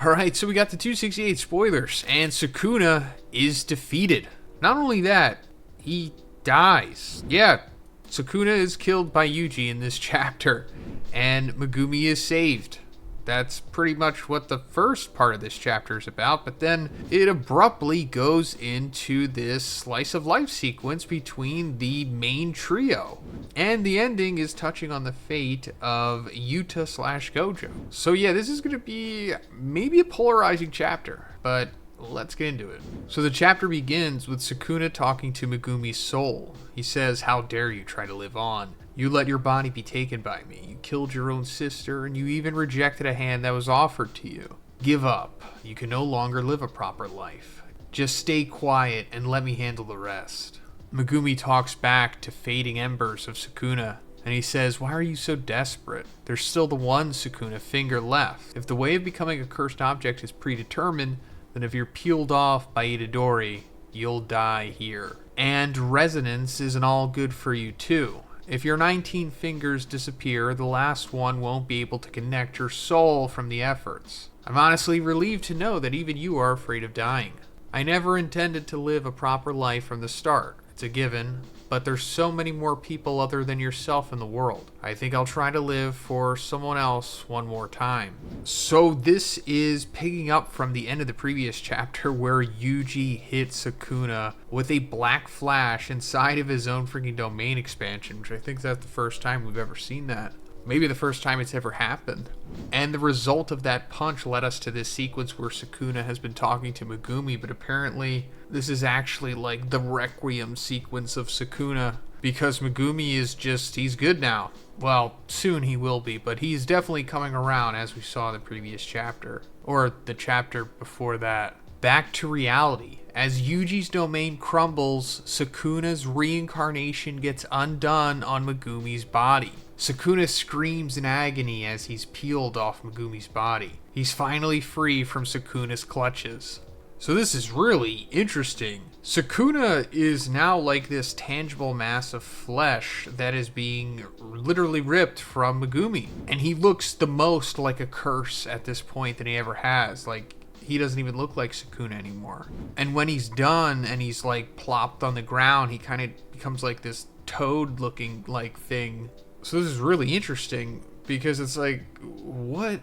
Alright, so we got the 268 spoilers, and Sukuna is defeated. Not only that, he dies. Yeah, Sukuna is killed by Yuji in this chapter, and Megumi is saved. That's pretty much what the first part of this chapter is about, but then it abruptly goes into this slice of life sequence between the main trio. And the ending is touching on the fate of Yuta / Gojo. So yeah, this is going to be maybe a polarizing chapter, but let's get into it. So the chapter begins with Sukuna talking to Megumi's soul. He says, "How dare you try to live on? You let your body be taken by me. You killed your own sister, and you even rejected a hand that was offered to you. Give up. You can no longer live a proper life. Just stay quiet and let me handle the rest." Megumi talks back to fading embers of Sukuna, and he says, "Why are you so desperate? There's still the one Sukuna finger left. If the way of becoming a cursed object is predetermined, then if you're peeled off by Itadori, you'll die here. And resonance isn't all good for you too. If your 19 fingers disappear, the last one won't be able to connect your soul from the efforts. I'm honestly relieved to know that even you are afraid of dying. I never intended to live a proper life from the start. It's a given, but there's so many more people other than yourself in the world. I think I'll try to live for someone else one more time." So this is picking up from the end of the previous chapter where Yuji hit Sukuna with a black flash inside of his own freaking domain expansion, which I think that's the first time we've ever seen that. Maybe the first time it's ever happened. And the result of that punch led us to this sequence where Sukuna has been talking to Megumi, but apparently this is actually like the Requiem sequence of Sukuna, because Megumi is just, he's good now. Well, soon he will be, but he's definitely coming around, as we saw in the previous chapter, or the chapter before that. Back to reality. As Yuji's domain crumbles, Sukuna's reincarnation gets undone on Megumi's body. Sukuna screams in agony as he's peeled off Megumi's body. He's finally free from Sukuna's clutches. So this is really interesting. Sukuna is now like this tangible mass of flesh that is being literally ripped from Megumi. And he looks the most like a curse at this point than he ever has. Like, he doesn't even look like Sukuna anymore. And when he's done and he's like plopped on the ground, he kind of becomes like this toad looking like thing. So this is really interesting because it's like, what?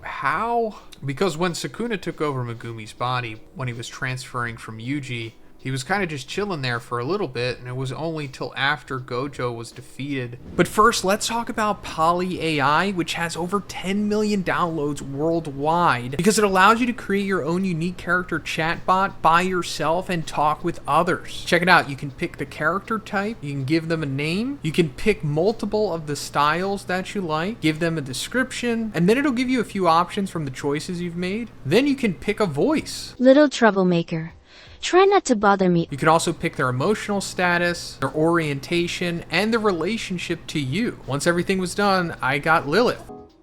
How? Because when Sukuna took over Megumi's body, when he was transferring from Yuji, he was kind of just chilling there for a little bit, and it was only till after Gojo was defeated. But first, let's talk about Poly AI, which has over 10 million downloads worldwide, because it allows you to create your own unique character chatbot by yourself and talk with others. Check it out. You can pick the character type, you can give them a name, you can pick multiple of the styles that you like, give them a description, and then it'll give you a few options from the choices you've made. Then you can pick a voice. Little troublemaker. Try not to bother me. You can also pick their emotional status, their orientation, and their relationship to you. Once everything was done, I got Lilith.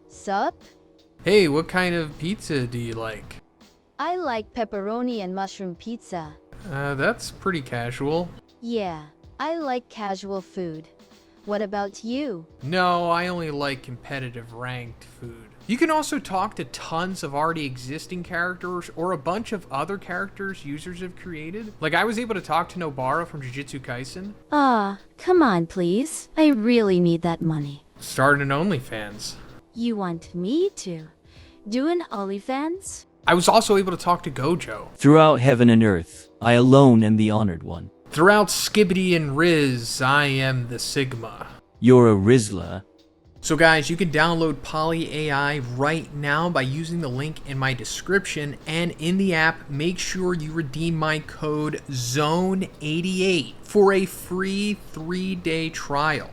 Sup? Hey, what kind of pizza do you like? I like pepperoni and mushroom pizza. That's pretty casual. Yeah, I like casual food. What about you? No, I only like competitive ranked food. You can also talk to tons of already existing characters or a bunch of other characters users have created. Like, I was able to talk to Nobara from Jujutsu Kaisen. Come on, please. I really need that money. Start an OnlyFans. You want me to do an OnlyFans? I was also able to talk to Gojo. Throughout heaven and earth, I alone am the honored one. Throughout Skibbity and Riz, I am the Sigma. You're a Rizla. So guys, you can download Poly AI right now by using the link in my description, and in the app, make sure you redeem my code ZONE88 for a free 3-day trial.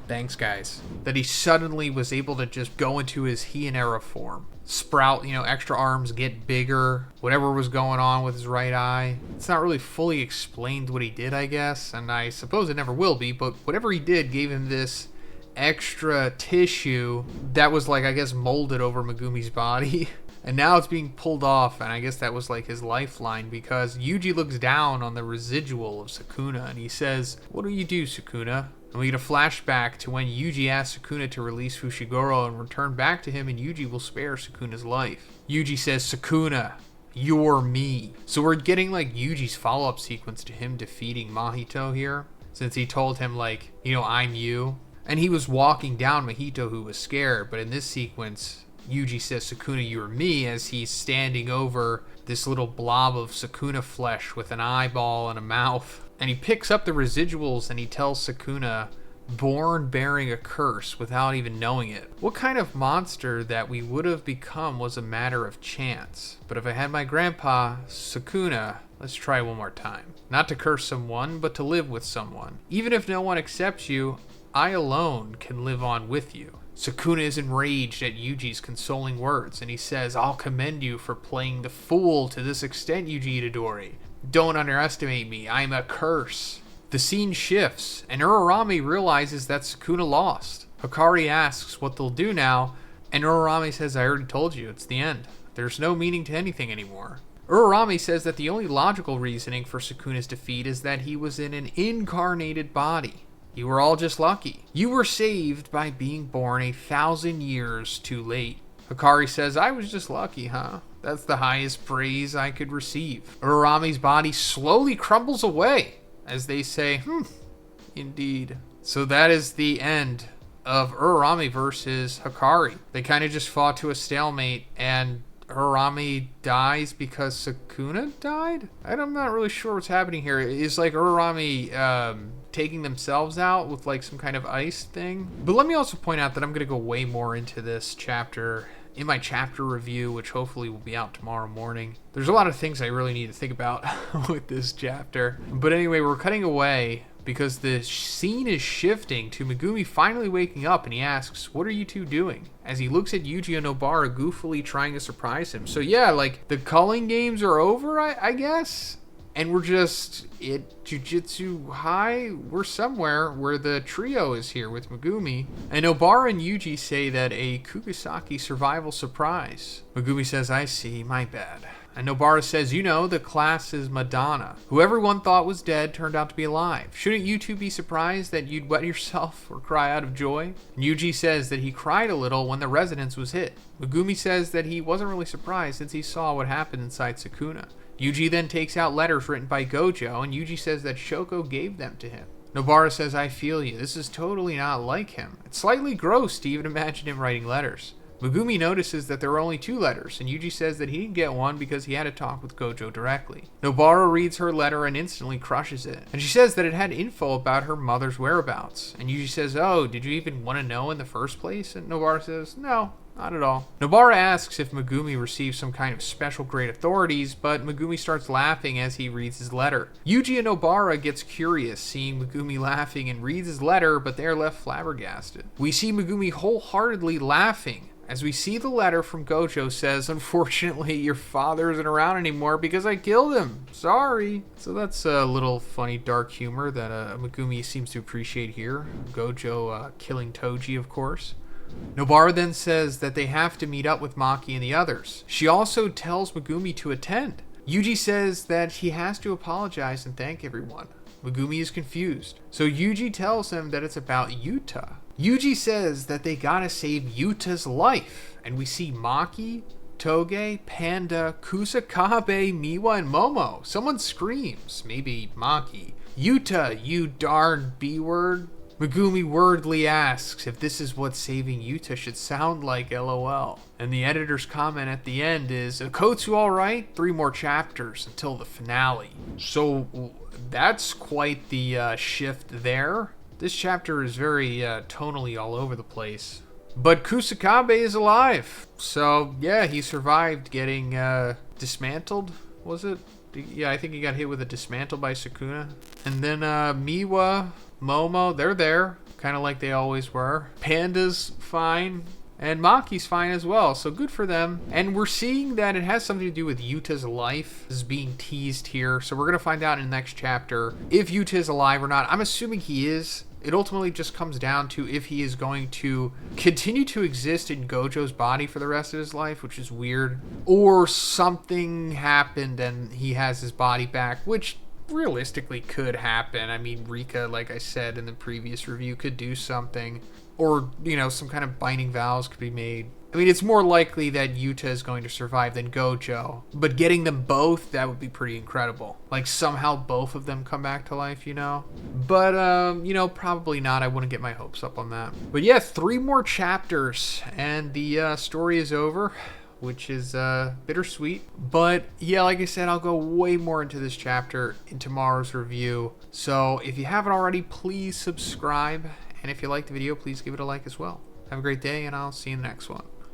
Thanks guys. That he suddenly was able to just go into his Heian era form. Sprout, extra arms, get bigger, whatever was going on with his right eye. It's not really fully explained what he did, I guess, and I suppose it never will be, but whatever he did gave him this extra tissue that was like, I guess, molded over Megumi's body. And now it's being pulled off, and I guess that was like his lifeline, because Yuji looks down on the residual of Sukuna and he says, "What do you do, Sukuna? And we get a flashback to when Yuji asks Sukuna to release Fushiguro and return back to him, and Yuji will spare Sukuna's life. Yuji says, Sukuna, you're me. So we're getting like Yuji's follow-up sequence to him defeating Mahito here, since he told him like, I'm you. And he was walking down Mahito, who was scared, but in this sequence, Yuji says, Sukuna, you're me, as he's standing over this little blob of Sukuna flesh with an eyeball and a mouth. And he picks up the residuals and he tells Sukuna, born bearing a curse without even knowing it. What kind of monster that we would have become was a matter of chance. But if I had my grandpa, Sukuna, let's try one more time. Not to curse someone, but to live with someone. Even if no one accepts you, I alone can live on with you. Sukuna is enraged at Yuji's consoling words, and he says, I'll commend you for playing the fool to this extent, Yuji Itadori. Don't underestimate me, I'm a curse. The scene shifts, and Uraume realizes that Sukuna lost. Hikari asks what they'll do now, and Uraume says, I already told you, it's the end. There's no meaning to anything anymore. Uraume says that the only logical reasoning for Sukuna's defeat is that he was in an incarnated body. You were all just lucky. You were saved by being born 1,000 years too late. Hikari says, I was just lucky, huh? That's the highest praise I could receive. Uraume's body slowly crumbles away as they say, indeed. So that is the end of Uraume versus Hikari. They kind of just fought to a stalemate, and Uraume dies because Sukuna died? I'm not really sure what's happening here. Is like Uraume taking themselves out with like some kind of ice thing? But let me also point out that I'm going to go way more into this chapter in my chapter review, which hopefully will be out tomorrow morning. There's a lot of things I really need to think about with this chapter. But anyway, we're cutting away because the scene is shifting to Megumi finally waking up, and he asks, what are you two doing? As he looks at Yuji and Nobara goofily trying to surprise him. So yeah, like the culling games are over, I guess? And we're just at Jujutsu High. We're somewhere where the trio is here with Megumi. And Nobara and Yuji say that a Kugisaki survival surprise. Megumi says, I see, my bad. And Nobara says, the class is Madonna. Who everyone thought was dead turned out to be alive. Shouldn't you two be surprised that you'd wet yourself or cry out of joy? And Yuji says that he cried a little when the residence was hit. Megumi says that he wasn't really surprised since he saw what happened inside Sukuna. Yuji then takes out letters written by Gojo, and Yuji says that Shoko gave them to him. Nobara says, I feel you. This is totally not like him. It's slightly gross to even imagine him writing letters. Megumi notices that there are only 2 letters, and Yuji says that he didn't get one because he had to talk with Gojo directly. Nobara reads her letter and instantly crushes it. And she says that it had info about her mother's whereabouts. And Yuji says, oh, did you even want to know in the first place? And Nobara says, no. Not at all. Nobara asks if Megumi received some kind of special great authorities, but Megumi starts laughing as he reads his letter. Yuji and Nobara gets curious, seeing Megumi laughing, and reads his letter, but they are left flabbergasted. We see Megumi wholeheartedly laughing as we see the letter from Gojo says, unfortunately, your father isn't around anymore because I killed him. Sorry. So that's a little funny dark humor that Megumi seems to appreciate here. Gojo killing Toji, of course. Nobara then says that they have to meet up with Maki and the others. She also tells Megumi to attend. Yuji says that he has to apologize and thank everyone. Megumi is confused. So Yuji tells him that it's about Yuta. Yuji says that they gotta save Yuta's life. And we see Maki, Toge, Panda, Kusakabe, Miwa, and Momo. Someone screams. Maybe Maki. Yuta, you darn B-word. Megumi wordly asks if this is what saving Yuta should sound like, lol. And the editor's comment at the end is, Akotsu alright? 3 more chapters until the finale. So that's quite the shift there. This chapter is very tonally all over the place. But Kusakabe is alive. So yeah, he survived getting dismantled, was it? Yeah, I think he got hit with a dismantle by Sukuna. And then Miwa, Momo, they're there, kind of like they always were. Panda's fine, and Maki's fine as well, so good for them. And we're seeing that it has something to do with Yuta's life. This is being teased here, so we're going to find out in the next chapter if Yuta is alive or not. I'm assuming he is. It ultimately just comes down to if he is going to continue to exist in Gojo's body for the rest of his life, which is weird, or something happened and he has his body back, which realistically could happen. I mean, Rika, like I said in the previous review, could do something. Or, you know, some kind of binding vows could be made. I mean, it's more likely that Yuta is going to survive than Gojo. But getting them both, that would be pretty incredible. Like, somehow both of them come back to life, you know? But, you know, probably not. I wouldn't get my hopes up on that. But yeah, 3 more chapters, and the story is over, which is bittersweet. But yeah, like I said, I'll go way more into this chapter in tomorrow's review. So if you haven't already, please subscribe. And if you liked the video, please give it a like as well. Have a great day, and I'll see you in the next one.